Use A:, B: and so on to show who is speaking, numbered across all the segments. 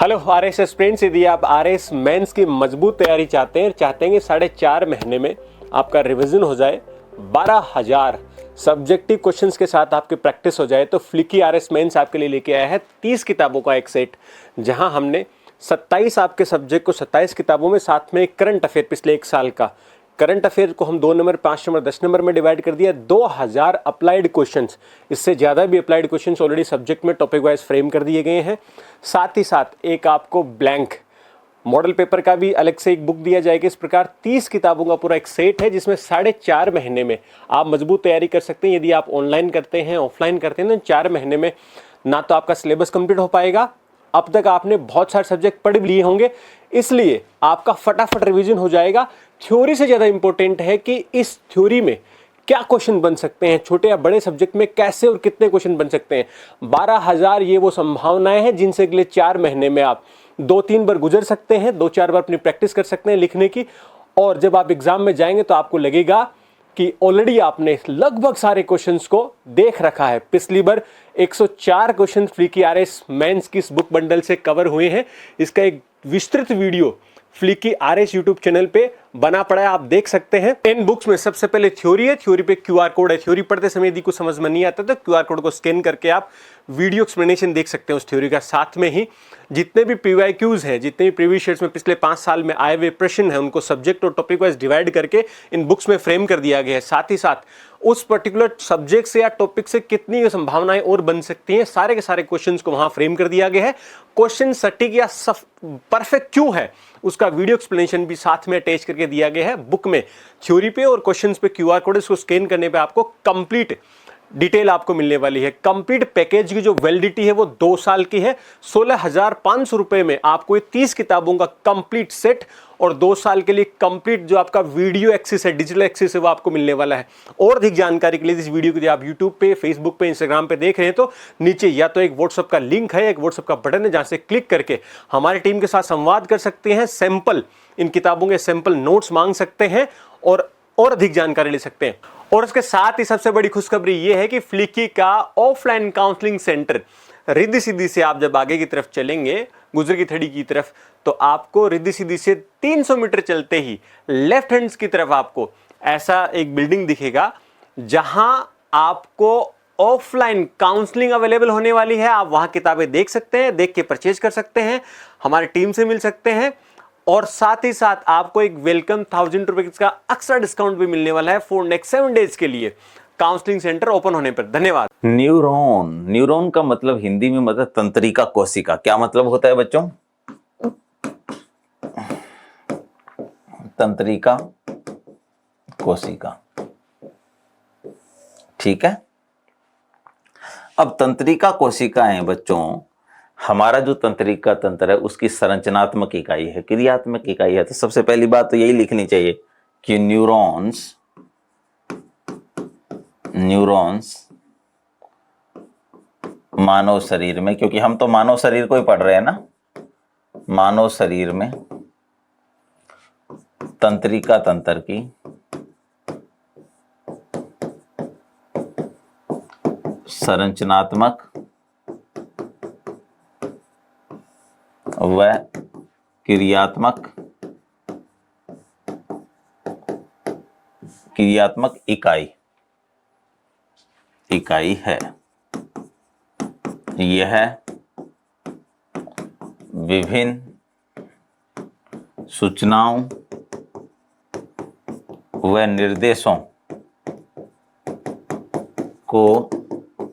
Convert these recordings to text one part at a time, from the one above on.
A: Hello RS aspirants, यदि आप RS mains की मजबूत तैयारी चाहते हैं कि 4.5 महीने में आपका रिवीजन हो जाए, 12,000 सब्जेक्टिव क्वेश्चंस के साथ आपकी प्रैक्टिस हो जाए, तो फ्लिकी आरएस मेंस आपके लिए लेके आया है 30 किताबों का एक सेट, जहां हमने 27 आपके सब्जेक्ट को 27 किताबों में, साथ में करंट अफेयर पिछले एक साल का करंट अफेयर को हम 2 नंबर, 5 नंबर, 10 नंबर में डिवाइड कर दिया। 2000 अप्लाइड क्वेश्चंस, इससे ज़्यादा भी अप्लाइड क्वेश्चंस ऑलरेडी सब्जेक्ट में टॉपिक वाइज फ्रेम कर दिए गए हैं। साथ ही साथ एक आपको ब्लैंक मॉडल पेपर का भी अलग से एक बुक दिया जाएगा। इस प्रकार 30 किताबों का पूरा एक सेट है, जिसमें 4.5 महीने में आप मजबूत तैयारी कर सकते हैं। यदि आप ऑनलाइन करते हैं, ऑफलाइन करते हैं, तो 4 महीने में ना तो आपका सिलेबस कंप्लीट हो पाएगा, अब तक आपने बहुत सारे सब्जेक्ट पढ़ लिए होंगे, इसलिए आपका फटाफट रिवीजन हो जाएगा। थ्योरी से ज़्यादा इंपॉर्टेंट है कि इस थ्योरी में क्या क्वेश्चन बन सकते हैं, छोटे या बड़े सब्जेक्ट में कैसे और कितने क्वेश्चन बन सकते हैं। 12,000 ये वो संभावनाएं हैं जिनसे अगले 4 महीने में आप 2-3 बार गुजर सकते हैं, 2-4 बार अपनी प्रैक्टिस कर सकते हैं लिखने की, और जब आप एग्जाम में जाएंगे तो आपको लगेगा कि ऑलरेडी आपने लगभग सारे क्वेश्चंस को देख रखा है। पिछली बार 104 क्वेश्चन फ्लिकी आरएस मेंस की इस बुक बंडल से कवर हुए हैं। इसका एक विस्तृत video flicky RS YouTube channel पे बना पड़ा है, आप देख सकते हैं। इन बुक्स में सबसे पहले थ्योरी है, थ्योरी पे क्यूआर कोड है। थ्योरी पढ़ते समय यदि कुछ समझ में नहीं आता तो क्यूआर कोड को स्कैन करके आप वीडियो एक्सप्लेनेशन देख सकते हैं उस थ्योरी का। साथ में ही जितने भी पीवाईक्यूज हैं, जितने भी प्रीवियस ईयर्स में पिछले 5 साल में आए हुए प्रश्न हैं, उनको सब्जेक्ट और टॉपिक वाइज डिवाइड करके इन बुक्स में फ्रेम कर दिया गया है। साथ ही साथ उस पर्टिकुलर सब्जेक्ट से या टॉपिक से कितनी संभावनाएं और बन सकती हैं, सारे के सारे क्वेश्चंस को वहां फ्रेम कर दिया गया है। क्वेश्चन सटीक या परफेक्ट क्यों है, उसका वीडियो एक्सप्लेनेशन भी साथ में अटैच करके दिया गया है बुक में। थ्योरी पे और क्वेश्चंस पे क्यूआर कोड, इसको स्कैन करने पे आपको कंप्लीट डिटेल आपको मिलने वाली है। कंप्लीट पैकेज की जो वैलिडिटी है वो 2 साल की है। 16,500 रुपए में आपको ये 30 किताबों का कंप्लीट सेट और 2 साल के लिए कंप्लीट जो आपका वीडियो एक्सेस है, डिजिटल एक्सेस है, वो आपको मिलने वाला है। और अधिक जानकारी के लिए इस वीडियो को यदि आप यूट्यूब पे, फेसबुक पे, इंस्टाग्राम पे देख रहे हैं तो नीचे या तो एक व्हाट्सएप का लिंक है, एक व्हाट्सएप का बटन है, जहां से क्लिक करके हमारी टीम के साथ संवाद कर सकते हैं, सैंपल इन किताबों के सैंपल नोट्स मांग सकते हैं और अधिक जानकारी ले सकते हैं। और इसके साथ ही सबसे बड़ी खुशखबरी यह है कि फ्लिकी का offline counselling centre Riddhi Siddhi से आप जब आगे की तरफ चलेंगे, गुजर की थड़ी की तरफ, तो आपको रिद्धि सिद्धि से 300 मीटर चलते ही लेफ्ट हैंड्स की तरफ आपको ऐसा एक बिल्डिंग दिखेगा, जहां आपको ऑफलाइन काउंसलिंग अवेलेबल होने वाली है। आप वहां किताबें देख सकते हैं, देख के परचेज कर सकते हैं, हमारी टीम से मिल सकते हैं, और साथ ही साथ आपको एक वेलकम 1000 रुपए का एक्स्ट्रा डिस्काउंट भी मिलने वाला है फॉर नेक्स्ट 7 डेज के लिए काउंसलिंग सेंटर ओपन होने पर। धन्यवाद।
B: न्यूरॉन का मतलब हिंदी में मतलब तंत्रिका कोशिका। क्या मतलब होता है बच्चों? तंत्रिका कोशिका, ठीक है। अब तंत्रिका कोशिकाएं बच्चों, हमारा जो तंत्रिका तंत्र है उसकी संरचनात्मक इकाई है, क्रियात्मक इकाई है। तो सबसे पहली बात तो यही लिखनी चाहिए कि न्यूरॉन्स मानव शरीर में, क्योंकि हम तो मानव शरीर को ही पढ़ रहे हैं ना, मानव शरीर में तंत्रिका तंत्र की संरचनात्मक व क्रियात्मक इकाई है। यह विभिन्न सूचनाओं व निर्देशों को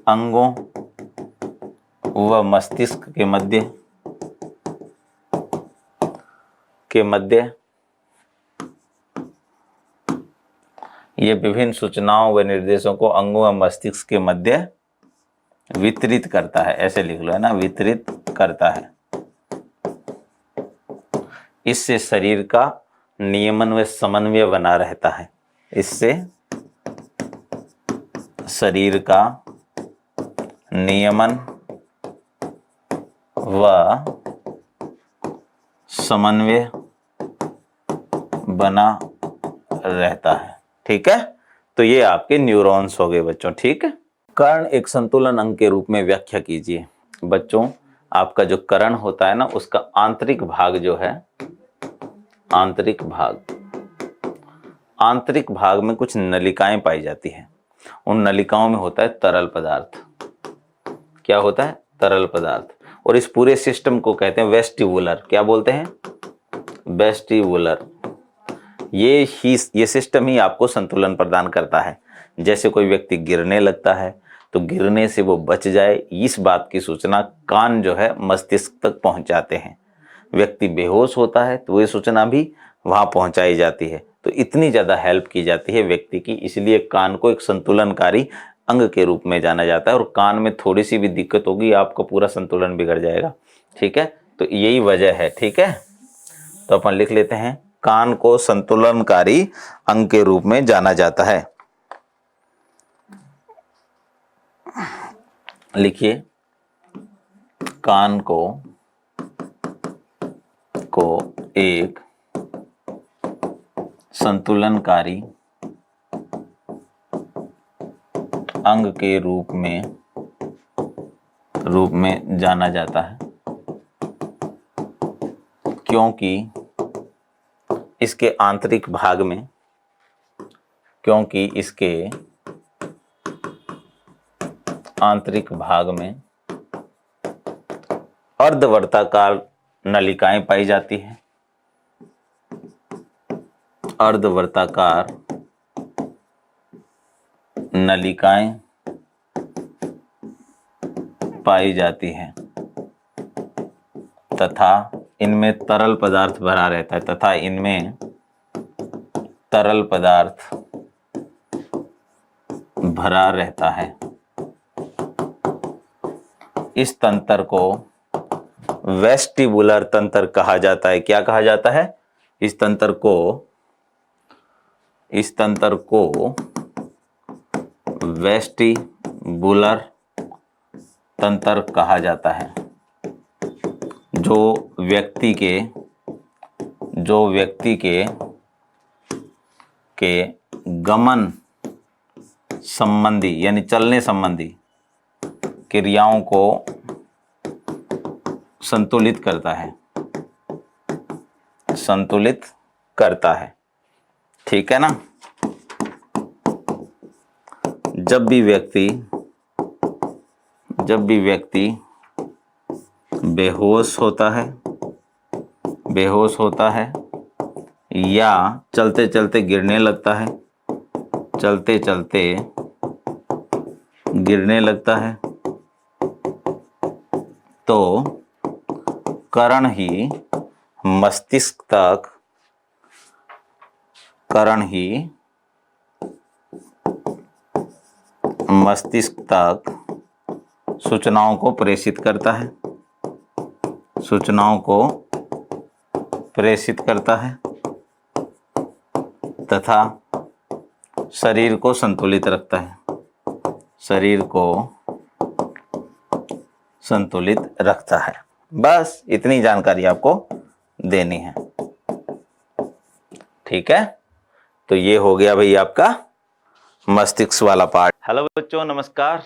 B: अंगों व मस्तिष्क के मध्य ये विभिन्न सूचनाओं व निर्देशों को अंगों व मस्तिष्क के मध्य वितरित करता है। ऐसे लिख लो, है ना, वितरित करता है। इससे शरीर का नियमन व समन्वय बना रहता है। इससे शरीर का नियमन व समन्वय बना रहता है, ठीक है। तो ये आपके न्यूरॉन्स हो गए बच्चों, ठीक है। कर्ण एक संतुलन अंग के रूप में व्याख्या कीजिए। बच्चों, आपका जो कर्ण होता है ना, उसका आंतरिक भाग जो है, आंतरिक भाग में कुछ नलिकाएं पाई जाती हैं। उन नलिकाओं में होता है तरल पदार्थ। क्या होता है? तरल पदार्थ। और इस पूरे सिस्टम को कहते हैं वेस्टिबुलर। क्या बोलते हैं? वेस्टिबुलर। ये सिस्टम ही आपको संतुलन प्रदान करता है। जैसे कोई व्यक्ति गिरने लगता है तो गिरने से वो बच जाए, इस बात की सूचना कान जो है मस्तिष्क तक पहुंचाते हैं। व्यक्ति बेहोश होता है तो ये सूचना भी वहां पहुंचाई जाती है। तो इतनी ज्यादा हेल्प की जाती है व्यक्ति की, इसलिए कान को एक संतुलनकारी अंग के रूप में जाना जाता है। और कान में थोड़ी सी भी दिक्कत होगी, आपका पूरा संतुलन बिगड़ जाएगा। ठीक है, तो यही वजह है। ठीक है, तो अपन लिख लेते हैं, कान को संतुलनकारी अंग के रूप में जाना जाता है। लिखिए, कान को एक संतुलनकारी अंग के रूप में जाना जाता है, क्योंकि इसके आंतरिक भाग में, अर्धवर्ताकार नलिकाएं पाई जाती हैं। अर्धवर्ताकार नलिकाएं पाई जाती हैं तथा इनमें तरल पदार्थ भरा रहता है। इस तंत्र को वेस्टिबुलर तंत्र कहा जाता है। क्या कहा जाता है? इस तंत्र को वेस्टिबुलर तंत्र कहा जाता है, जो व्यक्ति के गमन संबंधी यानी चलने संबंधी क्रियाओं को संतुलित करता है। ठीक है ना? जब भी व्यक्ति बेहोश होता है या चलते चलते गिरने लगता है तो कर्ण ही मस्तिष्क तक सूचनाओं को प्रेषित करता है तथा शरीर को संतुलित रखता है। बस इतनी जानकारी आपको देनी है। ठीक है, तो ये हो गया भाई आपका मस्तिष्क वाला पार्ट। हेलो बच्चों, नमस्कार।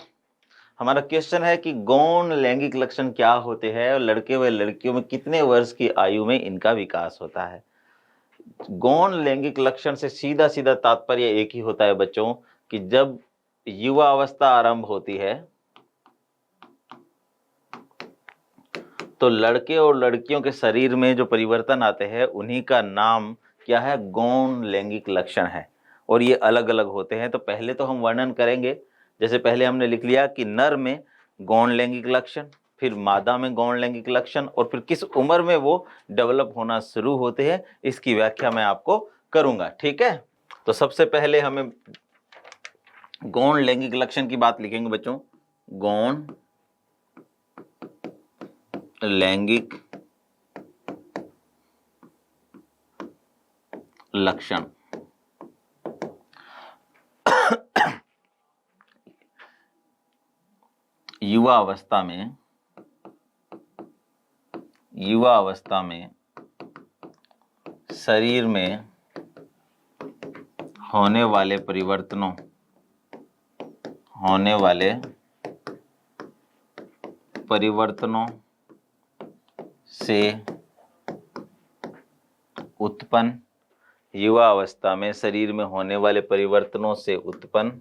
B: हमारा क्वेश्चन है कि गौण लैंगिक लक्षण क्या होते हैं और लड़के व लड़कियों में कितने वर्ष की आयु में इनका विकास होता है। गौण लैंगिक लक्षण से सीधा सीधा तात्पर्य एक ही होता है बच्चों, कि जब युवा अवस्था आरंभ होती है तो लड़के और लड़कियों के शरीर में जो परिवर्तन आते हैं उन्हीं का नाम क्या है? गौण लैंगिक लक्षण है। और ये अलग अलग होते हैं। तो पहले तो हम वर्णन करेंगे। जैसे पहले हमने लिख लिया कि नर में गौण लैंगिक लक्षण, फिर मादा में गौण लैंगिक लक्षण, और फिर किस उम्र में वो डेवलप होना शुरू होते हैं, इसकी व्याख्या मैं आपको करूंगा। ठीक है, तो सबसे पहले हमें गौण लैंगिक लक्षण की बात लिखेंगे बच्चों। गौण लैंगिक लक्षण। युवा अवस्था में शरीर में होने वाले परिवर्तनों से उत्पन्न, युवा अवस्था में शरीर में होने वाले परिवर्तनों से उत्पन्न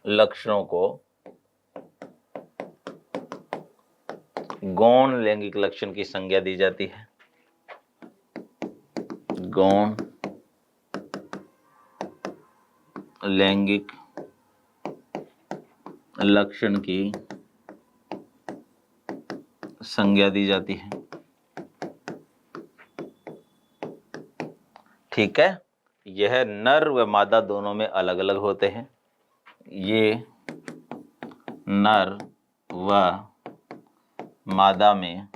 B: लक्षणों को गौण लैंगिक लक्षण की संज्ञा दी जाती है। गौण लैंगिक लक्षण की संज्ञा दी जाती है। ठीक है, यह नर व मादा दोनों में अलग अलग होते हैं। ये नर व मादा में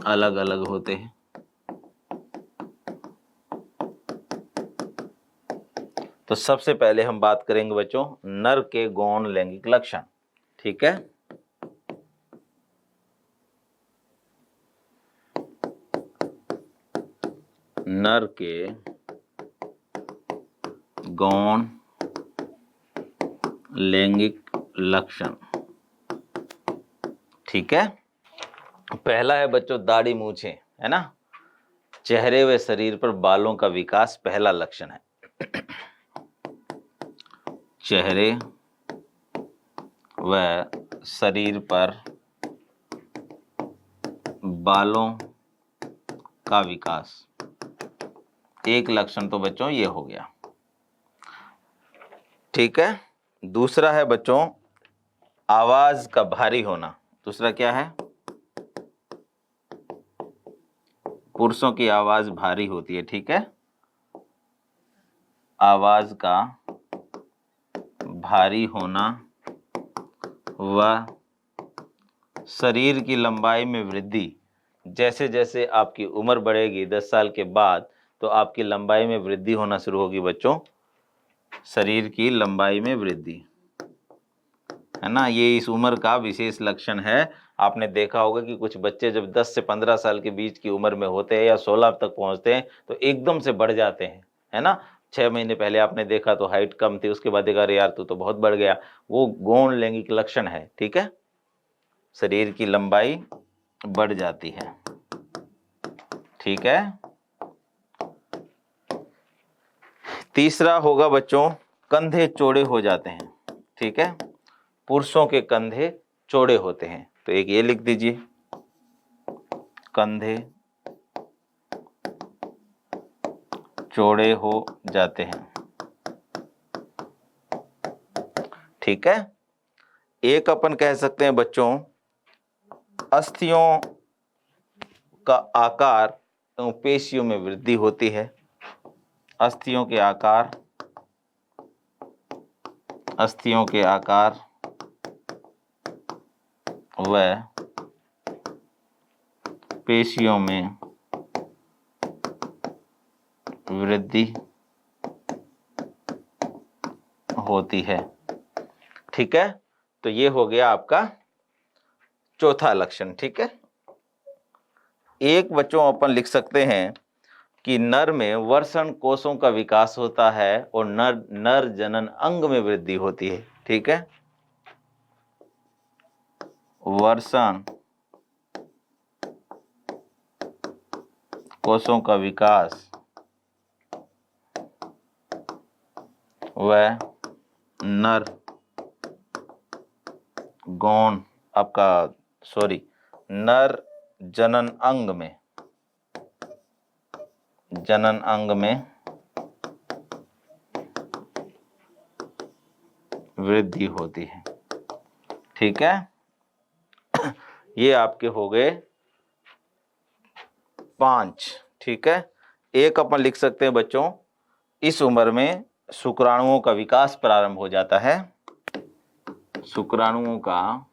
B: अलग अलग होते हैं। तो सबसे पहले हम बात करेंगे बच्चों नर के गौण लैंगिक लक्षण। ठीक है, नर के गौण लैंगिक लक्षण। ठीक है, पहला है बच्चों दाढ़ी मूछें, है ना। चेहरे व शरीर पर बालों का विकास पहला लक्षण है। चेहरे व शरीर पर बालों का विकास, एक लक्षण तो बच्चों ये हो गया। ठीक है, दूसरा है बच्चों आवाज का भारी होना। दूसरा क्या है, पुरुषों की आवाज भारी होती है। ठीक है, आवाज का भारी होना व शरीर की लंबाई में वृद्धि। जैसे जैसे आपकी उम्र बढ़ेगी 10 साल के बाद तो आपकी लंबाई में वृद्धि होना शुरू होगी बच्चों। शरीर की लंबाई में वृद्धि, है ना, ये इस उम्र का विशेष लक्षण है। आपने देखा होगा कि कुछ बच्चे जब 10 से 15 साल के बीच की उम्र में होते हैं या 16 तक पहुंचते हैं तो एकदम से बढ़ जाते हैं, है ना। 6 महीने पहले आपने देखा तो हाइट कम थी, उसके बाद देखा अरे यार तू तो बहुत बढ़ गया। वो गौण लैंगिक लक्षण है। ठीक है, शरीर की लंबाई बढ़ जाती है। ठीक है, तीसरा होगा बच्चों कंधे चौड़े हो जाते हैं। ठीक है, पुरुषों के कंधे चौड़े होते हैं। तो एक ये लिख दीजिए, कंधे चौड़े हो जाते हैं। ठीक है, एक अपन कह सकते हैं बच्चों अस्थियों का आकार एवं पेशियों में वृद्धि होती है। अस्थियों के आकार व पेशियों में वृद्धि होती है। ठीक है, तो ये हो गया आपका चौथा लक्षण। ठीक है, एक बच्चों अपन लिख सकते हैं कि नर में वर्षण कोषों का विकास होता है और नर जनन अंग में वृद्धि होती है। ठीक है, वर्षण कोषों का विकास व नर गौण नर जनन अंग में वृद्धि होती है। ठीक है, ये आपके हो गए 5। ठीक है, एक अपन लिख सकते हैं बच्चों इस उम्र में शुक्राणुओं का विकास प्रारंभ हो जाता है। शुक्राणुओं का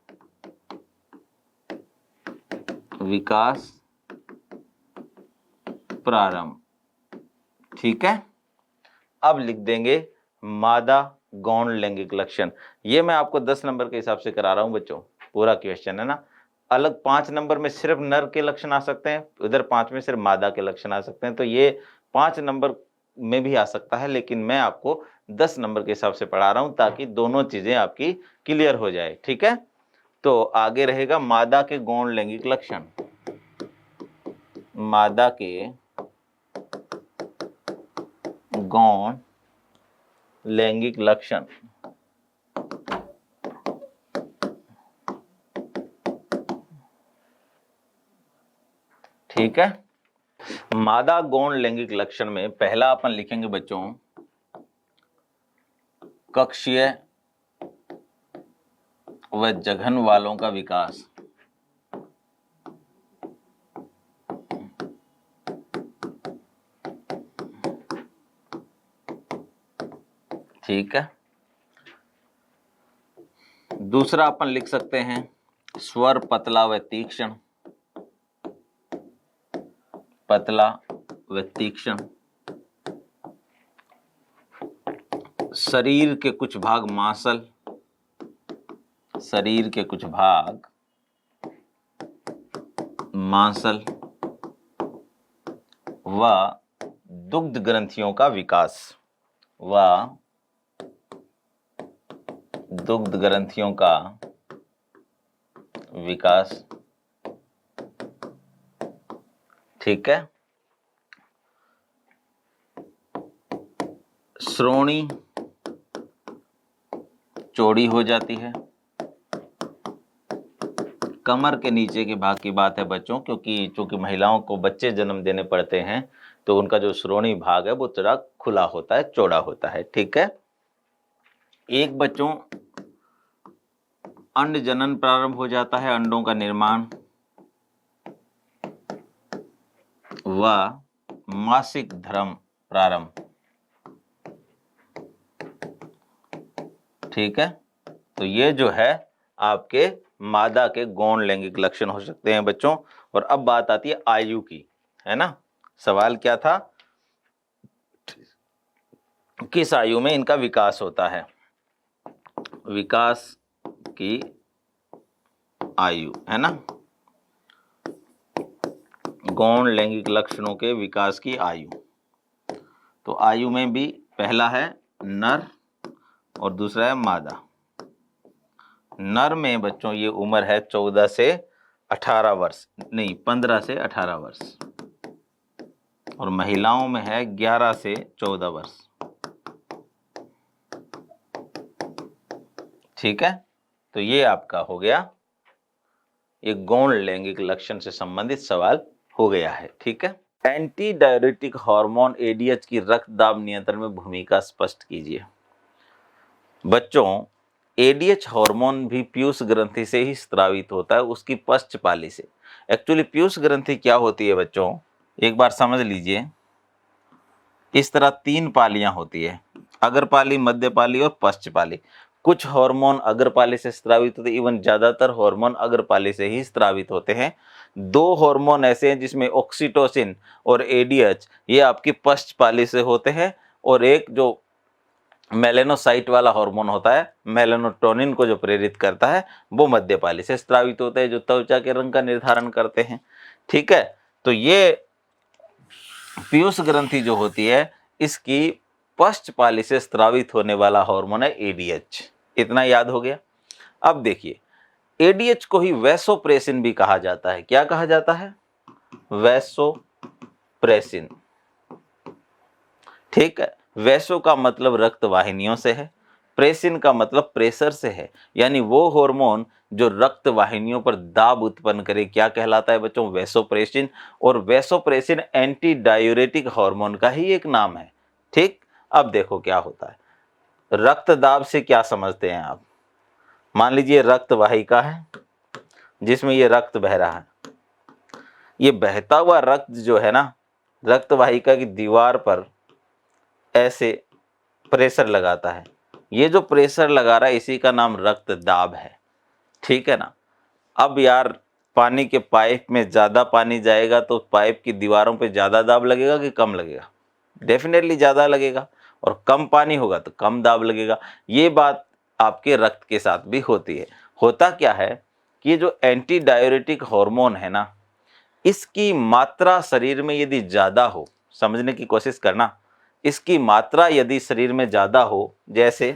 B: विकास प्रारंभ। ठीक है, अब लिख देंगे मादा गौण लैंगिक लक्षण। ये मैं आपको 10 नंबर के हिसाब से करा रहा हूं बच्चों, पूरा क्वेश्चन है ना। अलग 5 नंबर में सिर्फ नर के लक्षण आ सकते हैं, उधर 5 में सिर्फ मादा के लक्षण आ सकते हैं। तो ये 5 नंबर में भी आ सकता है, लेकिन मैं आपको 10 नंबर के हिसाब से पढ़ा रहा हूं ताकि दोनों चीजें आपकी क्लियर हो जाए। ठीक है, तो आगे रहेगा मादा के गौण लैंगिक लक्षण। मादा के गौण लैंगिक लक्षण। ठीक है। मादा गौण लैंगिक लक्षण में पहला अपन लिखेंगे बच्चों कक्षीय व जघन वालों का विकास। ठीक है। दूसरा अपन लिख सकते हैं स्वर पतला व तीक्ष्ण। पतला व तीक्ष्ण। शरीर के कुछ भाग मांसल। शरीर के कुछ भाग मांसल व दुग्ध ग्रंथियों का विकास। व दुग्ध ग्रंथियों का विकास। ठीक है। श्रोणी चौड़ी हो जाती है। कमर के नीचे के भाग की बात है बच्चों, क्योंकि चूंकि महिलाओं को बच्चे जन्म देने पड़ते हैं तो उनका जो श्रोणी भाग है वो थोड़ा खुला होता है, चौड़ा होता है। ठीक है। एक बच्चों अंड जनन प्रारंभ हो जाता है, अंडों का निर्माण व मासिक धर्म प्रारंभ। ठीक है। तो ये जो है आपके मादा के गौण लैंगिक लक्षण हो सकते हैं बच्चों। और अब बात आती है आयु की, है ना। सवाल क्या था, किस आयु में इनका विकास होता है। विकास की आयु, है ना, गौण लैंगिक लक्षणों के विकास की आयु। तो आयु में भी पहला है नर और दूसरा है मादा। नर में बच्चों ये उम्र है 14 से 18 वर्ष, नहीं 15 से 18 वर्ष, और महिलाओं में है 11 से 14 वर्ष। ठीक है। तो ये आपका हो गया, ये गौण लैंगिक लक्षण से संबंधित सवाल हो गया है। ठीक है। एंटी डायरेटिक हार्मोन एडीएच की रक्त दाब नियंत्रण में भूमिका स्पष्ट कीजिए। बच्चों एडीएच हार्मोन भी पीयूष ग्रंथि से ही स्रावित होता है, उसकी पश्चपाली से। एक्चुअली पीयूष ग्रंथि क्या होती है बच्चों, एक बार समझ लीजिए। इस तरह 3 पालियां होती है, अग्रपाली, मध्यपाली और पश्चपाली। कुछ हार्मोन अग्रपाली से स्रावित होते हैं, इवन ज्यादातर हार्मोन अग्रपाली से ही स्रावित होते हैं। 2 हार्मोन ऐसे हैं जिसमें ऑक्सीटोसिन और एडीएच ये आपकी पश्चपाली से होते हैं, और एक जो मेलेनोसाइट वाला हार्मोन होता है, मेलेनोटोनिन को जो प्रेरित करता है, वो मध्यपाली से स्रावित होता है, जो त्वचा के रंग का निर्धारण करते हैं। ठीक है। तो ये पीयूष ग्रंथि जो होती है, इसकी पश्चपाली से स्रावित होने वाला हार्मोन है एडीएच। इतना याद हो गया। अब देखिए, एडीएच को ही वैसोप्रेसिन भी कहा जाता है। क्या कहा जाता है? वैसोप्रेसिन। ठीक है। वैसो का मतलब रक्त वाहिनियों से है, प्रेसिन का मतलब प्रेशर से है, यानी वो हार्मोन जो रक्त वाहिनियों पर दाब उत्पन्न करे, क्या कहलाता है बच्चों? वैसोप्रेसिन। और वैसोप्रेसिन एंटी डायूरेटिक हार्मोन का ही एक नाम है। ठीक। अब देखो क्या होता है, रक्त दाब से क्या समझते हैं आप? मान लीजिए रक्त वाहिका है जिसमें ये रक्त बह रहा है, ये बहता हुआ रक्त जो है ना, रक्त वाहिका की दीवार पर ऐसे प्रेशर लगाता है। ये जो प्रेशर लगा रहा है इसी का नाम रक्त दाब है। ठीक है ना। अब यार पानी के पाइप में ज़्यादा पानी जाएगा तो पाइप की दीवारों पे ज़्यादा दाब लगेगा कि कम लगेगा? डेफिनेटली ज़्यादा लगेगा। और कम पानी होगा तो कम दाब लगेगा। ये बात आपके रक्त के साथ भी होती है। होता क्या है कि ये जो एंटी डायूरेटिक हार्मोन है ना, इसकी मात्रा शरीर में यदि ज़्यादा हो, समझने की कोशिश करना, इसकी मात्रा यदि शरीर में ज़्यादा हो, जैसे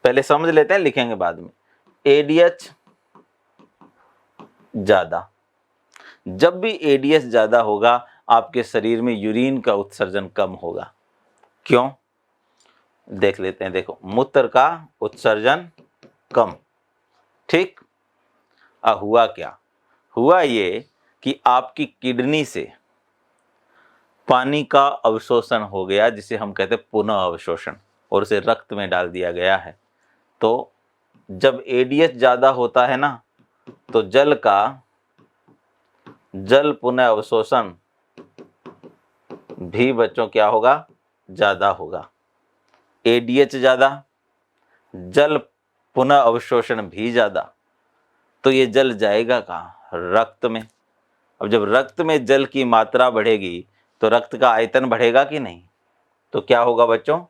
B: पहले समझ लेते हैं, लिखेंगे बाद में, एडीएच ज्यादा। जब भी एडीएच ज्यादा होगा आपके शरीर में यूरिन का उत्सर्जन कम होगा। क्यों? देख लेते हैं। देखो, मूत्र का उत्सर्जन कम, ठीक। हुआ क्या? हुआ ये कि आपकी किडनी से पानी का अवशोषण हो गया, जिसे हम कहते हैं पुनः अवशोषण, और उसे रक्त में डाल दिया गया है। तो जब एडीएच ज्यादा होता है ना, तो जल पुनः अवशोषण भी बच्चों क्या होगा? ज्यादा होगा। एडीएच ज्यादा, जल पुनः अवशोषण भी ज्यादा, तो ये जल जाएगा कहाँ? रक्त में। अब जब रक्त में जल की मात्रा बढ़ेगी तो रक्त का आयतन बढ़ेगा कि नहीं? तो क्या होगा बच्चों?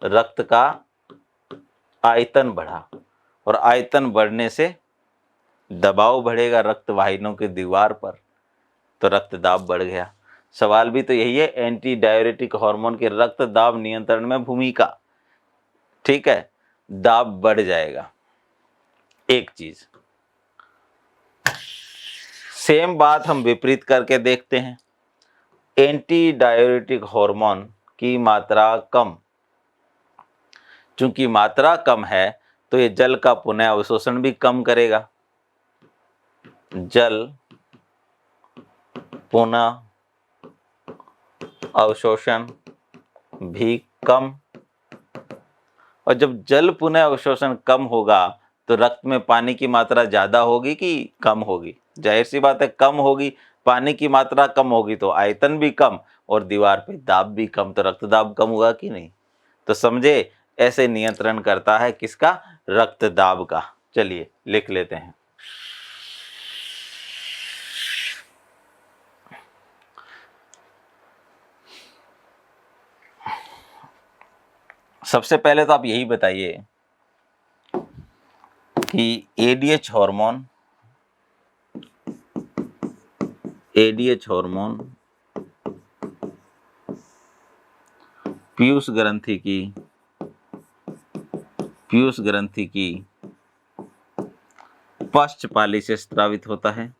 B: रक्त का आयतन बढ़ा, और आयतन बढ़ने से दबाव बढ़ेगा रक्त वाहिनियों की दीवार पर, तो रक्तदाब बढ़ गया। सवाल भी तो यही है, एंटी डाययूरेटिक हार्मोन के रक्तदाब नियंत्रण में भूमिका, ठीक है। दाब बढ़ जाएगा। एक चीज, सेम बात हम विपरीत करके देखते हैं। एंटी डाययूरेटिक हार्मोन की मात्रा कम, चूंकि मात्रा कम है तो ये जल का पुनः अवशोषण भी कम करेगा। जल पुनः अवशोषण भी कम, और जब जल पुनः अवशोषण कम होगा तो रक्त में पानी की मात्रा ज्यादा होगी कि कम होगी? जाहिर सी बात है कम होगी। पानी की मात्रा कम होगी तो आयतन भी कम और दीवार पे दाब भी कम, तो रक्तदाब कम होगा कि नहीं? तो समझे, ऐसे नियंत्रण करता है किसका? रक्तदाब का। चलिए लिख लेते हैं। सबसे पहले तो आप यही बताइए कि एडीएच हार्मोन पीयूष ग्रंथि की पश्चपाली से स्रावित होता है।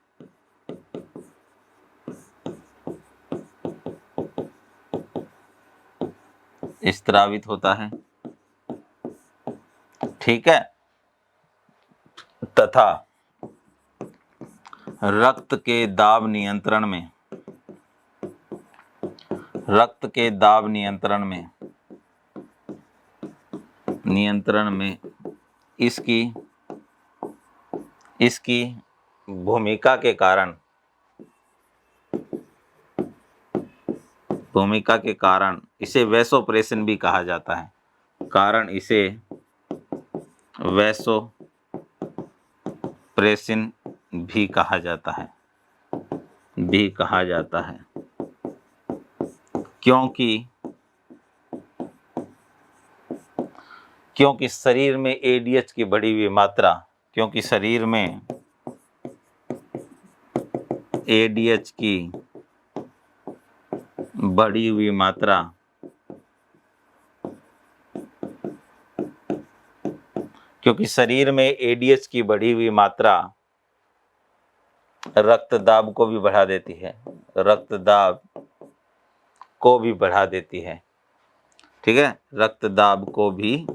B: स्रावित होता है, ठीक है। तथा रक्त के दाब नियंत्रण में इसकी भूमिका के कारण इसे वैसोप्रेसिन भी कहा जाता है। इसे वैसोप्रेसिन भी कहा जाता है, क्योंकि शरीर में एडीएच की बढ़ी हुई मात्रा, रक्तदाब को भी बढ़ा देती है, ठीक है। रक्तदाब को भी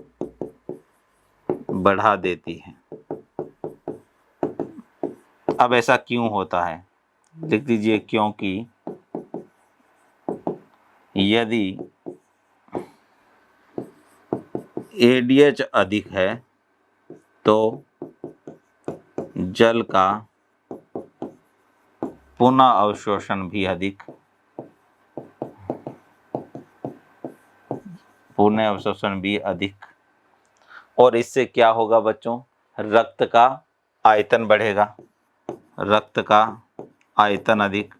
B: बढ़ा देती है। अब ऐसा क्यों होता है? लिख दीजिए, क्योंकि यदि एडीएच अधिक है तो जल का पुनः अवशोषण भी अधिक, और इससे क्या होगा बच्चों? रक्त का आयतन बढ़ेगा। रक्त का आयतन अधिक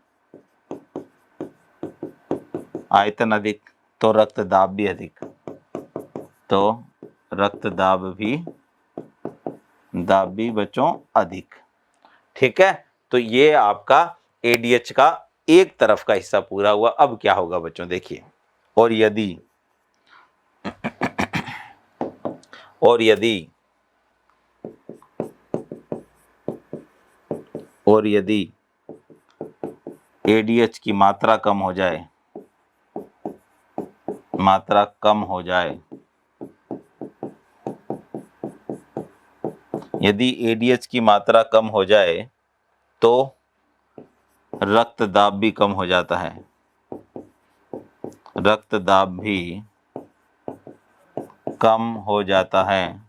B: तो रक्तदाब भी बच्चों अधिक, ठीक है। तो ये आपका एडीएच का एक तरफ का हिस्सा पूरा हुआ। अब क्या होगा बच्चों, देखिए। और यदि और यदि ADH की मात्रा कम हो जाए, यदि ADH की मात्रा कम हो जाए तो रक्तदाब भी कम हो जाता है, रक्तदाब भी कम हो जाता है,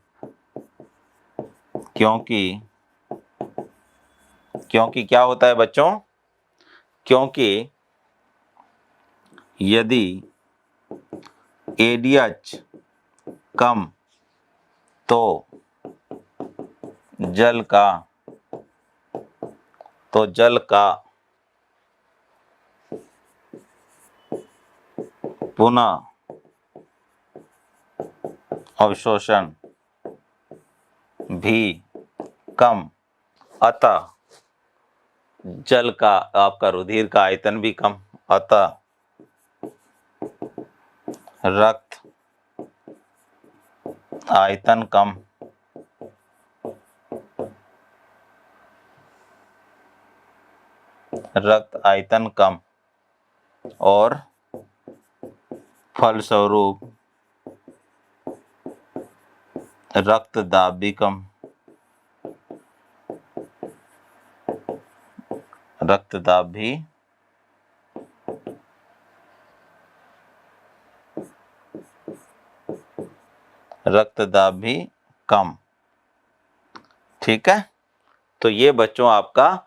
B: क्योंकि क्या होता है बच्चों, क्योंकि यदि ADH कम तो जल का पुनः अवशोषण भी कम, अतः जल का आपका रुधिर का आयतन भी कम, अतः रक्त आयतन कम, और फलस्वरूप रक्तदाब भी कम, रक्तदाब भी कम। ठीक है, तो ये बच्चों आपका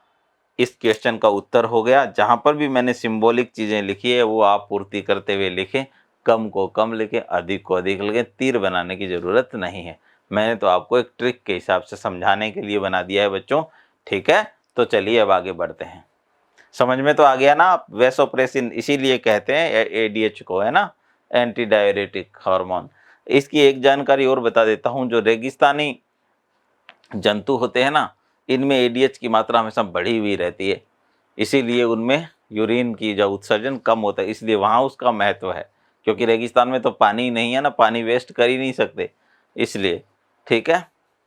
B: इस क्वेश्चन का उत्तर हो गया। जहां पर भी मैंने सिंबॉलिक चीजें लिखी है वो आप पूर्ति करते हुए लिखें, कम को कम लिखें, अधिक को अधिक लिखें, तीर बनाने की जरूरत नहीं है। मैंने तो आपको एक ट्रिक के हिसाब से समझाने के लिए बना दिया है बच्चों। ठीक है, तो चलिए अब आगे बढ़ते हैं। समझ में तो आ गया ना, आप वैसोप्रेसिन इसीलिए कहते हैं ADH को, है ना, एंटी डायरेटिक हार्मोन। इसकी एक जानकारी और बता देता हूं, जो रेगिस्तानी जंतु होते हैं ना, इनमें ADH की मात्रा हमेशा बढ़ी हुई रहती है, इसीलिए उनमें यूरिन की जो उत्सर्जन कम होता है, इसलिए वहाँ उसका महत्व है, क्योंकि रेगिस्तान में तो पानी नहीं है ना, पानी वेस्ट कर ही नहीं सकते, इसलिए। ठीक है।